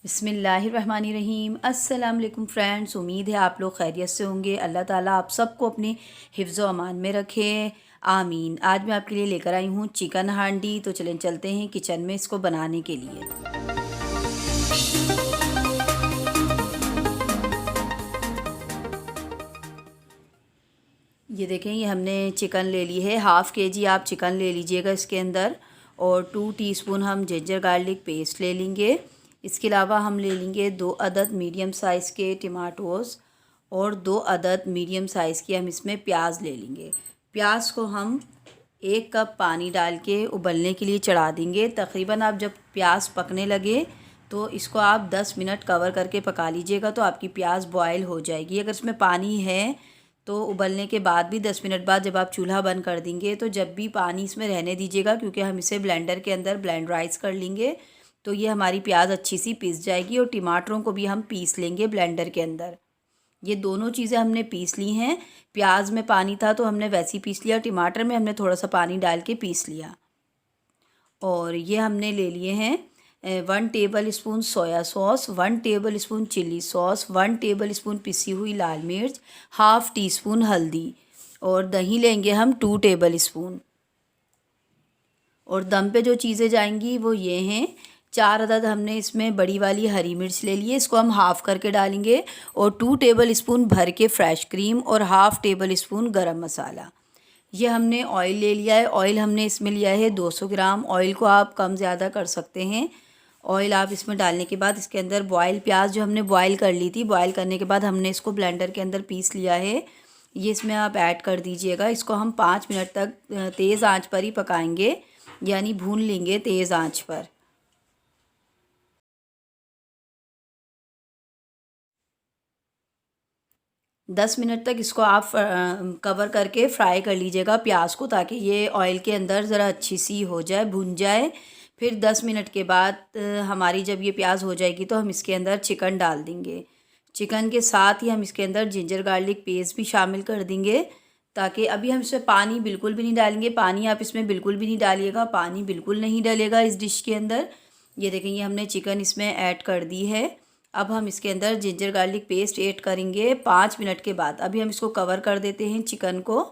बिस्मिल्लाहिर्रहमानिर्रहीम। अस्सलाम वालेकुम फ्रेंड्स, उम्मीद है आप लोग खैरियत से होंगे। अल्लाह ताला आप सबको अपने हिफ्ज़ व अमान में रखे, आमीन। आज मैं आपके लिए लेकर आई हूँ चिकन हांडी। तो चलें चलते हैं किचन में इसको बनाने के लिए। ये देखें, ये हमने चिकन ले ली है। हाफ़ केजी आप चिकन ले लीजिएगा इसके अंदर। और 2 टीस्पून हम जिंजर गार्लिक पेस्ट ले लेंगे। इसके अलावा हम ले लेंगे 2 अदद मीडियम साइज़ के टमाटोज़ और 2 अदद मीडियम साइज़ के हम इसमें प्याज ले लेंगे। प्याज को हम 1 कप पानी डाल के उबलने के लिए चढ़ा देंगे। तकरीबन आप जब प्याज पकने लगे तो इसको आप 10 मिनट कवर करके पका लीजिएगा, तो आपकी प्याज बॉयल हो जाएगी। अगर इसमें पानी है तो उबलने के बाद भी 10 मिनट बाद जब आप चूल्हा बंद कर देंगे तो जब भी पानी इसमें रहने दीजिएगा, क्योंकि हम इसे ब्लेंडर के अंदर ब्लेंडराइज कर लेंगे तो ये हमारी प्याज अच्छी सी पीस जाएगी। और टमाटरों को भी हम पीस लेंगे ब्लेंडर के अंदर। ये दोनों चीज़ें हमने पीस ली हैं। प्याज में पानी था तो हमने वैसे ही पीस लिया, टमाटर में हमने थोड़ा सा पानी डाल के पीस लिया। और ये हमने ले लिए हैं 1 table spoon soya sauce, 1 table spoon chilli sauce, 1 table spoon पिसी हुई लाल मिर्च, हाफ़ टी स्पून हल्दी। और दही लेंगे हम 2 टेबल स्पून। और दम पे जो चीज़ें जाएंगी वो ये हैं। 4 अदद हमने इसमें बड़ी वाली हरी मिर्च ले ली है, इसको हम हाफ़ करके डालेंगे। और 2 टेबल स्पून भर के फ्रेश क्रीम और हाफ़ टेबल स्पून गरम मसाला। ये हमने ऑयल ले लिया है। ऑयल हमने इसमें लिया है 200 ग्राम। ऑयल को आप कम ज़्यादा कर सकते हैं। ऑयल आप इसमें डालने के बाद इसके अंदर बॉयल प्याज जो हमने बॉयल कर ली थी, बॉयल करने के बाद हमने इसको ब्लेंडर के अंदर पीस लिया है, ये इसमें आप ऐड कर दीजिएगा। इसको हम 5 मिनट तक तेज़ आंच पर ही पकाएंगे, यानी भून लेंगे तेज़ आंच पर। दस मिनट तक इसको आप कवर करके फ्राई कर लीजिएगा प्याज को, ताकि ये ऑयल के अंदर ज़रा अच्छी सी हो जाए, भुन जाए। फिर 10 मिनट के बाद हमारी जब ये प्याज हो जाएगी तो हम इसके अंदर चिकन डाल देंगे। चिकन के साथ ही हम इसके अंदर जिंजर गार्लिक पेस्ट भी शामिल कर देंगे, ताकि अभी हम इसमें पानी बिल्कुल भी नहीं डालेंगे। पानी आप इसमें बिल्कुल भी नहीं डालिएगा, पानी बिल्कुल नहीं डलेगा इस डिश के अंदर। ये देखें, ये हमने चिकन इसमें ऐड कर दी है। अब हम इसके अंदर जिंजर गार्लिक पेस्ट ऐड करेंगे 5 मिनट के बाद। अभी हम इसको कवर कर देते हैं चिकन को।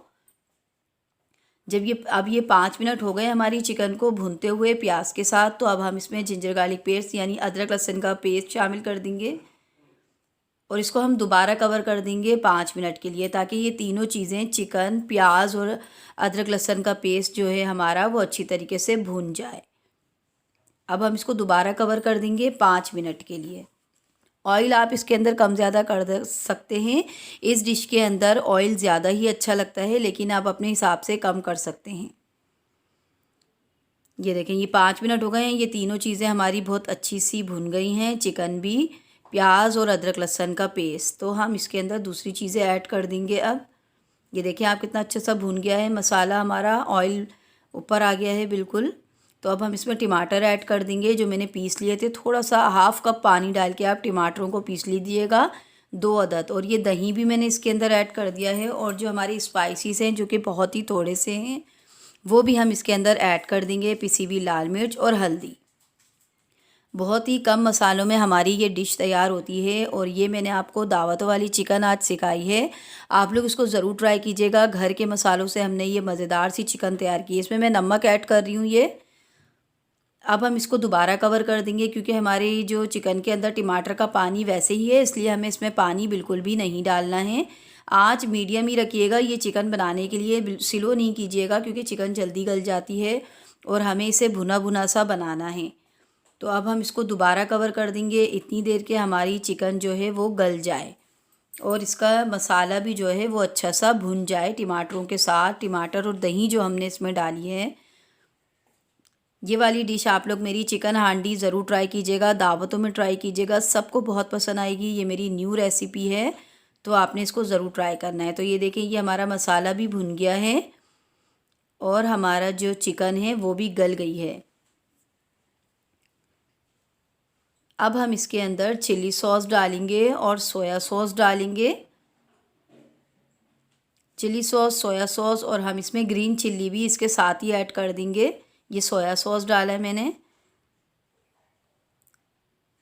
अब ये 5 मिनट हो गए हमारी चिकन को भूनते हुए प्याज के साथ, तो अब हम इसमें जिंजर गार्लिक पेस्ट यानी अदरक लहसुन का पेस्ट शामिल कर देंगे। और इसको हम दोबारा कवर कर देंगे 5 मिनट के लिए, ताकि ये तीनों चीज़ें चिकन, प्याज और अदरक लहसुन का पेस्ट जो है हमारा वो अच्छी तरीके से भून जाए। अब हम इसको दोबारा कवर कर देंगे 5 मिनट के लिए। ऑयल आप इसके अंदर कम ज़्यादा कर सकते हैं। इस डिश के अंदर ऑयल ज़्यादा ही अच्छा लगता है, लेकिन आप अपने हिसाब से कम कर सकते हैं। ये देखें, ये 5 मिनट हो गए हैं। ये तीनों चीज़ें हमारी बहुत अच्छी सी भुन गई हैं, चिकन भी, प्याज और अदरक लहसुन का पेस्ट। तो हम इसके अंदर दूसरी चीज़ें ऐड कर देंगे। अब ये देखें, आप कितना अच्छा सा भुन गया है मसाला हमारा, ऑयल ऊपर आ गया है बिल्कुल। तो अब हम इसमें टमाटर ऐड कर देंगे जो मैंने पीस लिए थे। थोड़ा सा हाफ़ कप पानी डाल के आप टमाटरों को पीस लीजिएगा, 2 अदद। और ये दही भी मैंने इसके अंदर ऐड कर दिया है। और जो हमारी स्पाइसीज हैं जो कि बहुत ही थोड़े से हैं, वो भी हम इसके अंदर ऐड कर देंगे, पिसी हुई लाल मिर्च और हल्दी। बहुत ही कम मसालों में हमारी ये डिश तैयार होती है। और ये मैंने आपको दावतों वाली चिकन आज सिखाई है, आप लोग इसको ज़रूर ट्राई कीजिएगा। घर के मसालों से हमने ये मज़ेदार सी चिकन तैयार की है। इसमें मैं नमक ऐड कर रही हूँ ये। अब हम इसको दोबारा कवर कर देंगे, क्योंकि हमारी जो चिकन के अंदर टमाटर का पानी वैसे ही है, इसलिए हमें इसमें पानी बिल्कुल भी नहीं डालना है। आँच मीडियम ही रखिएगा ये चिकन बनाने के लिए, स्लो नहीं कीजिएगा, क्योंकि चिकन जल्दी गल जाती है और हमें इसे भुना भुना सा बनाना है। तो अब हम इसको दोबारा कवर कर देंगे इतनी देर के हमारी चिकन जो है वो गल जाए और इसका मसाला भी जो है वो अच्छा सा भुन जाए टमाटरों के साथ। टमाटर और दही जो हमने इसमें डाली है, ये वाली डिश आप लोग मेरी चिकन हांडी ज़रूर ट्राई कीजिएगा, दावतों में ट्राई कीजिएगा, सबको बहुत पसंद आएगी। ये मेरी न्यू रेसिपी है, तो आपने इसको ज़रूर ट्राई करना है। तो ये देखें, ये हमारा मसाला भी भुन गया है और हमारा जो चिकन है वो भी गल गई है। अब हम इसके अंदर चिल्ली सॉस डालेंगे और सोया सॉस डालेंगे। चिल्ली सॉस, सोया सॉस और हम इसमें ग्रीन चिल्ली भी इसके साथ ही ऐड कर देंगे। ये सोया सॉस डाला है मैंने।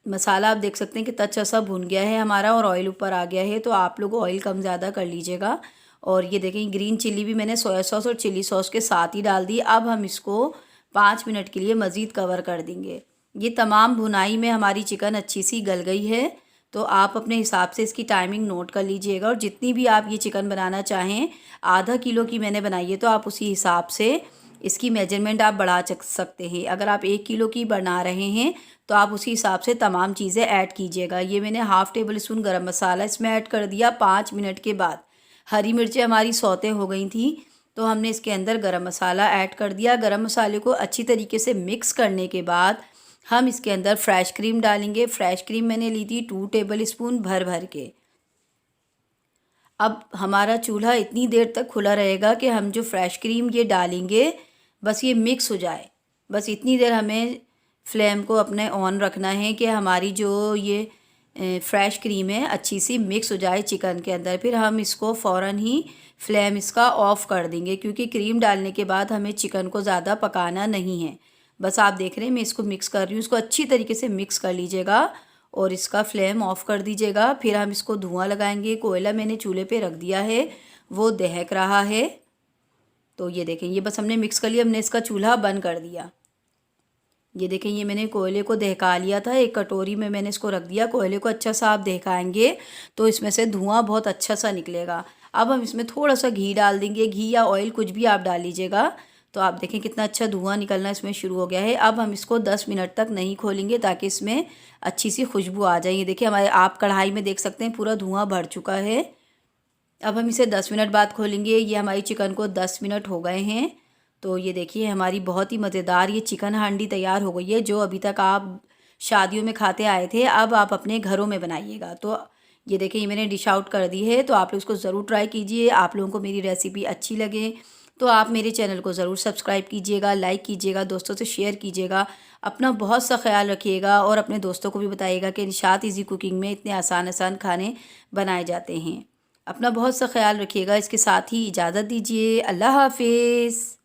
मसाला आप देख सकते हैं कितना अच्छा सा भुन गया है हमारा और ऑयल ऊपर आ गया है। तो आप लोग ऑयल कम ज़्यादा कर लीजिएगा। और ये देखें ग्रीन चिल्ली भी मैंने सोया सॉस और चिल्ली सॉस के साथ ही डाल दी। अब हम इसको 5 मिनट के लिए मज़ीद कवर कर देंगे। ये तमाम भुनाई में हमारी चिकन अच्छी सी गल गई है। तो आप अपने हिसाब से इसकी टाइमिंग नोट कर लीजिएगा। और जितनी भी आप ये चिकन बनाना चाहें, आधा किलो की मैंने बनाई है तो आप उसी हिसाब से इसकी मेजरमेंट आप बढ़ा सकते हैं। अगर आप 1 किलो की बना रहे हैं तो आप उसी हिसाब से तमाम चीज़ें ऐड कीजिएगा। ये मैंने हाफ़ टेबल स्पून गरम मसाला इसमें ऐड कर दिया। 5 मिनट के बाद हरी मिर्चें हमारी सौते हो गई थी तो हमने इसके अंदर गरम मसाला ऐड कर दिया। गरम मसाले को अच्छी तरीके से मिक्स करने के बाद हम इसके अंदर फ्रेश क्रीम डालेंगे। फ्रेश क्रीम मैंने ली थी 2 टेबल स्पून भर भर के। अब हमारा चूल्हा इतनी देर तक खुला रहेगा कि हम जो फ्रेश क्रीम ये डालेंगे बस ये मिक्स हो जाए। बस इतनी देर हमें फ्लेम को अपने ऑन रखना है कि हमारी जो ये फ्रेश क्रीम है अच्छी सी मिक्स हो जाए चिकन के अंदर। फिर हम इसको फ़ौरन ही फ्लेम इसका ऑफ़ कर देंगे क्योंकि क्रीम डालने के बाद हमें चिकन को ज़्यादा पकाना नहीं है। बस आप देख रहे हैं मैं इसको मिक्स कर रही हूँ। इसको अच्छी तरीके से मिक्स कर लीजिएगा और इसका फ्लेम ऑफ़ कर दीजिएगा। फिर हम इसको धुआं लगाएंगे। कोयला मैंने चूल्हे पे रख दिया है, वो दहक रहा है। तो ये देखें ये बस हमने मिक्स कर लिया। हमने इसका चूल्हा बंद कर दिया। ये देखें ये मैंने कोयले को दहका लिया था। एक कटोरी में मैंने इसको रख दिया। कोयले को अच्छा सा आप दहकाएंगे तो इसमें से धुआं बहुत अच्छा सा निकलेगा। अब हम इसमें थोड़ा सा घी डाल देंगे। घी या ऑयल कुछ भी आप डाल लीजिएगा। तो आप देखें कितना अच्छा धुआं निकलना इसमें शुरू हो गया है। अब हम इसको 10 मिनट तक नहीं खोलेंगे ताकि इसमें अच्छी सी खुशबू आ जाए। ये देखिए हमारे आप कढ़ाई में देख सकते हैं पूरा धुआं भर चुका है। अब हम इसे 10 मिनट बाद खोलेंगे। ये हमारी चिकन को 10 मिनट हो गए हैं। तो ये देखिए हमारी बहुत ही मज़ेदार ये चिकन हांडी तैयार हो गई है जो अभी तक आप शादियों में खाते आए थे, अब आप अपने घरों में बनाइएगा। तो ये देखिए ये मैंने डिश आउट कर दी है। तो आप लोग इसको ज़रूर ट्राई कीजिए। आप लोगों को मेरी रेसिपी अच्छी लगे तो आप मेरे चैनल को ज़रूर सब्सक्राइब कीजिएगा, लाइक कीजिएगा, दोस्तों से शेयर कीजिएगा। अपना बहुत सा ख्याल रखिएगा और अपने दोस्तों को भी बताइएगा कि निशात इज़ी कुकिंग में इतने आसान आसान खाने बनाए जाते हैं। अपना बहुत सा ख्याल रखिएगा। इसके साथ ही इजाज़त दीजिए। अल्लाह हाफिज़।